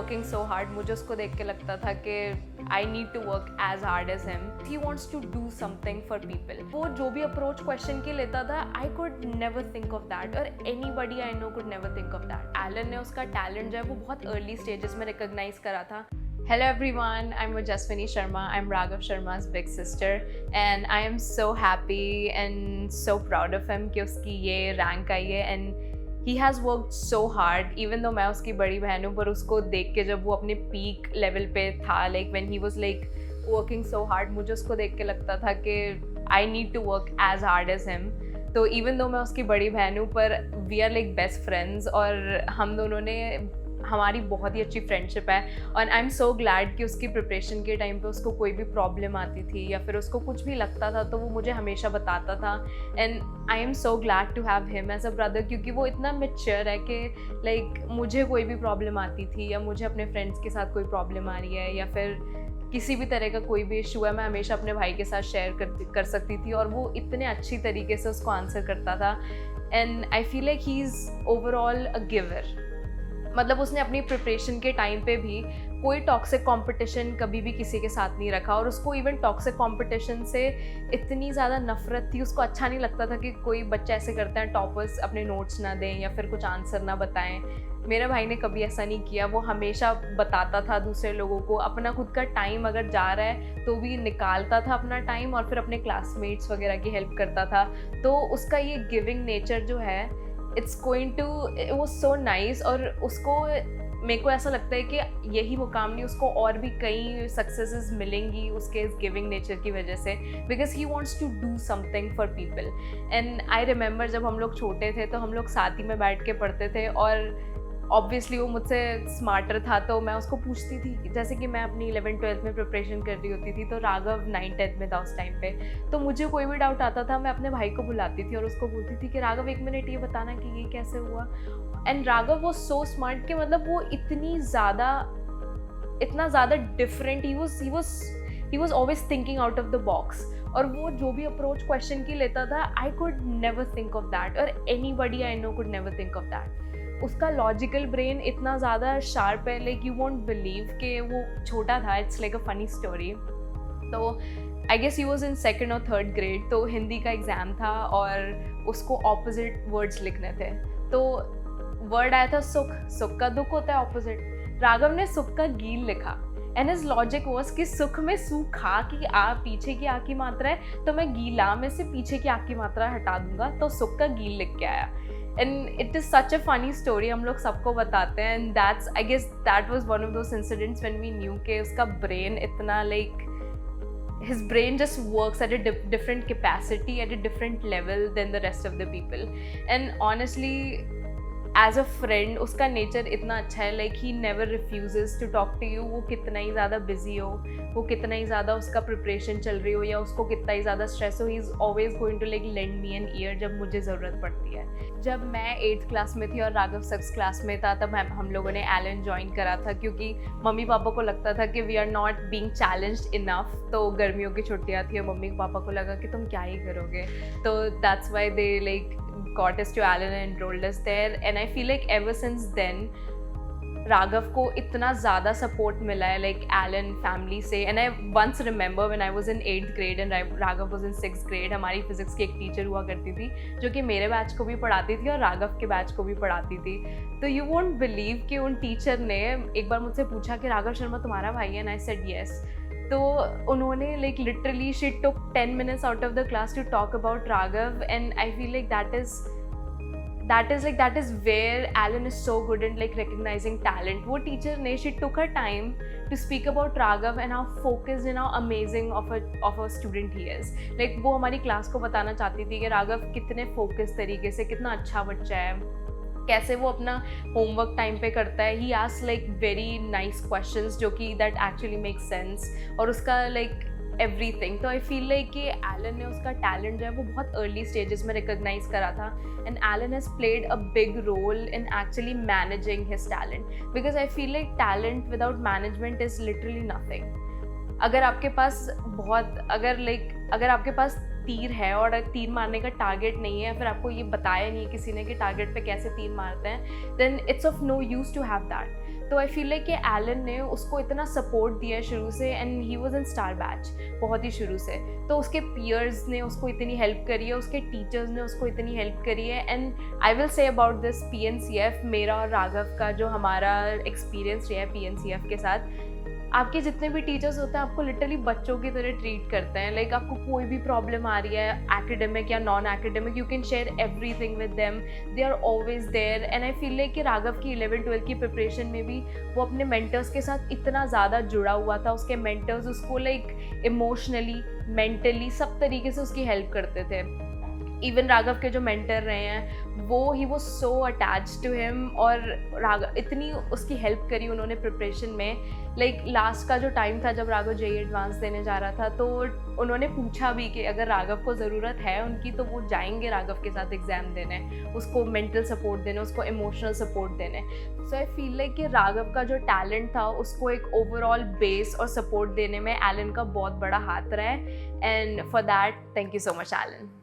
working so hard, मुझे उसको देख के लगता था कि I need to work as hard as him. He wants to do something for people. वो जो भी approach question की लेता था, I could never think of that, or anybody I know could never think of that. Alan ने उसका talent जो है वो बहुत early stages में recognize करा था. Hello everyone, I'm Vajaswini Sharma. I'm Raghav Sharma's big sister, and I am so happy and so proud of him कि उसकी ये rank आई है, and he has worked so hard. Even though मैं उसकी बड़ी बहन हूँ, पर उसको देख के जब वो अपने peak level पे था, like when he was like working so hard, मुझे उसको देख के लगता था कि I need to work as hard as him. तो even though मैं उसकी बड़ी बहन हूँ, पर we are like best friends, और हम दोनों ने हमारी बहुत ही अच्छी फ्रेंडशिप है. और आई एम सो ग्लैड कि उसकी प्रिपरेशन के टाइम पे उसको कोई भी प्रॉब्लम आती थी या फिर उसको कुछ भी लगता था तो वो मुझे हमेशा बताता था. And I am so glad to have him as a brother, क्योंकि वो इतना मैच्योर है कि लाइक मुझे कोई भी प्रॉब्लम आती थी या मुझे अपने फ्रेंड्स के साथ कोई प्रॉब्लम आ रही है या फिर किसी भी तरह का कोई भी इशू है, मैं हमेशा अपने भाई के साथ शेयर कर सकती थी और वो इतने अच्छी तरीके से उसको आंसर करता था. And I feel like he is overall a giver. मतलब उसने अपनी प्रिपरेशन के टाइम पे भी कोई टॉक्सिक कंपटीशन कभी भी किसी के साथ नहीं रखा, और उसको इवन टॉक्सिक कंपटीशन से इतनी ज़्यादा नफरत थी, उसको अच्छा नहीं लगता था कि कोई बच्चा ऐसे करता है, टॉपर्स अपने नोट्स ना दें या फिर कुछ आंसर ना बताएं. मेरे भाई ने कभी ऐसा नहीं किया. वो हमेशा बताता था दूसरे लोगों को, अपना खुद का टाइम अगर जा रहा है तो भी निकालता था अपना टाइम और फिर अपने क्लासमेट्स वगैरह की हेल्प करता था. तो उसका ये गिविंग नेचर जो है, it's going to, it was so nice. और उसको, मेरे को ऐसा लगता है कि यही मुकाम नहीं, उसको और भी कई सक्सेसेस मिलेंगी उसके इस गिविंग नेचर की वजह से, because he wants to do something for people. And I remember जब हम लोग छोटे थे तो हम लोग साथ ही में बैठ के पढ़ते थे, और ऑब्वियसली वो मुझसे स्मार्टर था तो मैं उसको पूछती थी, जैसे कि मैं अपनी 11th-12th में प्रिपरेशन कर रही होती थी तो राघव 9th-10th में था उस टाइम पे. तो मुझे कोई भी डाउट आता था, मैं अपने भाई को बुलाती थी और उसको बोलती थी कि राघव 1 मिनट ये बताना कि ये कैसे हुआ. एंड राघव वो सो स्मार्ट कि मतलब वो इतना ज़्यादा different, he was always thinking out of the box. और वो जो भी अप्रोच क्वेश्चन की लेता था, I could never think of that, और anybody I know could never think of that. उसका लॉजिकल ब्रेन इतना ज़्यादा शार्प है, लाइक यू वोंट बिलीव कि वो छोटा था. It's like a funny story. तो I guess he was in 2nd और 3rd ग्रेड. तो हिंदी का एग्ज़ाम था और उसको ऑपोजिट वर्ड्स लिखने थे. तो वर्ड आया था सुख. सुख का दुख होता है ऑपोजिट. राघव ने सुख का गील लिखा. एंड हिज लॉजिक वॉज कि सुख में सूखा की पीछे की आ की मात्रा है, तो मैं गीला में से पीछे की आ की मात्रा हटा दूंगा, तो सुख का गील लिख के आया. And it is such a funny story, हम लोग सबको बताते हैं. And that's, I guess that was one of those incidents when we knew कि उसका ब्रेन इतना like, his brain just works at a different capacity, at a different level than the rest of the people. And honestly, as a friend, उसका nature इतना अच्छा है, like he never refuses to talk to you. वो कितना ही ज़्यादा busy हो, वो कितना ही ज़्यादा उसका प्रिपरेशन चल रही हो या उसको कितना ही ज़्यादा स्ट्रेस हो, he is always going to like lend me an ear जब मुझे ज़रूरत पड़ती है. जब मैं 8th क्लास में थी और राघव 6th क्लास में था, तब हम लोगों ने एलन ज्वाइन करा था, क्योंकि मम्मी पापा को लगता था कि we are not being challenged enough. तो गर्मियों की छुट्टियाँ थी और मम्मी पापा को लगा कि तुम क्या ही करोगे, तो that's why they like got us to Alan and enrolled us there. And I feel like ever since then Raghav को इतना ज़्यादा सपोर्ट मिला है लाइक एलन फैमिली से. And I once remember when I was in 8th grade and Raghav was in 6th grade, हमारी physics की एक teacher हुआ करती थी जो कि मेरे बैच को भी पढ़ाती थी और राघव के बैच को भी पढ़ाती थी. तो यू वोंट बिलीव कि उन टीचर ने एक बार मुझसे पूछा कि राघव शर्मा तुम्हारा भाई है, एंड आई सेड येस. तो उन्होंने like literally she took 10 minutes out of the class to talk about Raghav. And I feel like that is where Alan is so good in like recognizing talent. वो teacher ने, she took her time to speak about Raghav and how focused and how amazing of a student he is. Like वो हमारी class को बताना चाहती थी कि राघव कितने फोकस तरीके से, कितना अच्छा बच्चा है, कैसे वो अपना होमवर्क टाइम पे करता है. He ask like very nice questions जो कि दैट एक्चुअली मेक सेंस, और उसका लाइक एवरीथिंग. तो आई फील लाइक कि एलन ने उसका टैलेंट जो है वो बहुत अर्ली स्टेजेस में रिकॉग्नाइज करा था. And Allen has played a big role in actually managing his talent, because I feel like talent without management is literally nothing. अगर आपके पास तीर है और तीर मारने का टारगेट नहीं है, फिर आपको ये बताया नहीं है किसी ने कि टारगेट पे कैसे तीर मारते हैं, then it's of no use to have that. तो आई फील लाइक कि एलन ने उसको इतना सपोर्ट दिया है शुरू से, and he was in star batch बहुत ही शुरू से, तो उसके पीयर्स ने उसको इतनी हेल्प करी है, उसके टीचर्स ने उसको इतनी हेल्प करी है. And I will say about this PNCF, मेरा और राघव का जो हमारा एक्सपीरियंस रहा है PNCF के साथ, आपके जितने भी टीचर्स होते हैं आपको लिटरली बच्चों की तरह ट्रीट करते हैं. लाइक आपको कोई भी प्रॉब्लम आ रही है, एकेडमिक या non academic, you can share everything with them, they are always there. And I feel like कि राघव की 11-12 की प्रिपरेशन में भी वो अपने मेंटर्स के साथ इतना ज़्यादा जुड़ा हुआ था. उसके मेंटर्स उसको लाइक इमोशनली, मेंटली, सब तरीके से उसकी हेल्प करते थे. इवन राघव के जो मेंटर रहे हैं वो he was so attach to him, और राघव इतनी उसकी हेल्प करी उन्होंने प्रिपरेशन में. लाइक लास्ट का जो टाइम था जब राघव JEE एडवांस देने जा रहा था, तो उन्होंने पूछा भी कि अगर राघव को ज़रूरत है उनकी तो वो जाएंगे राघव के साथ एग्ज़ाम देने, उसको मेंटल सपोर्ट देने, उसको इमोशनल सपोर्ट देने. सो आई फील लाइक कि राघव का जो टैलेंट था उसको एक ओवरऑल बेस और सपोर्ट देने में एलन का बहुत बड़ा हाथ रहा है. And for that thank you so much Elon.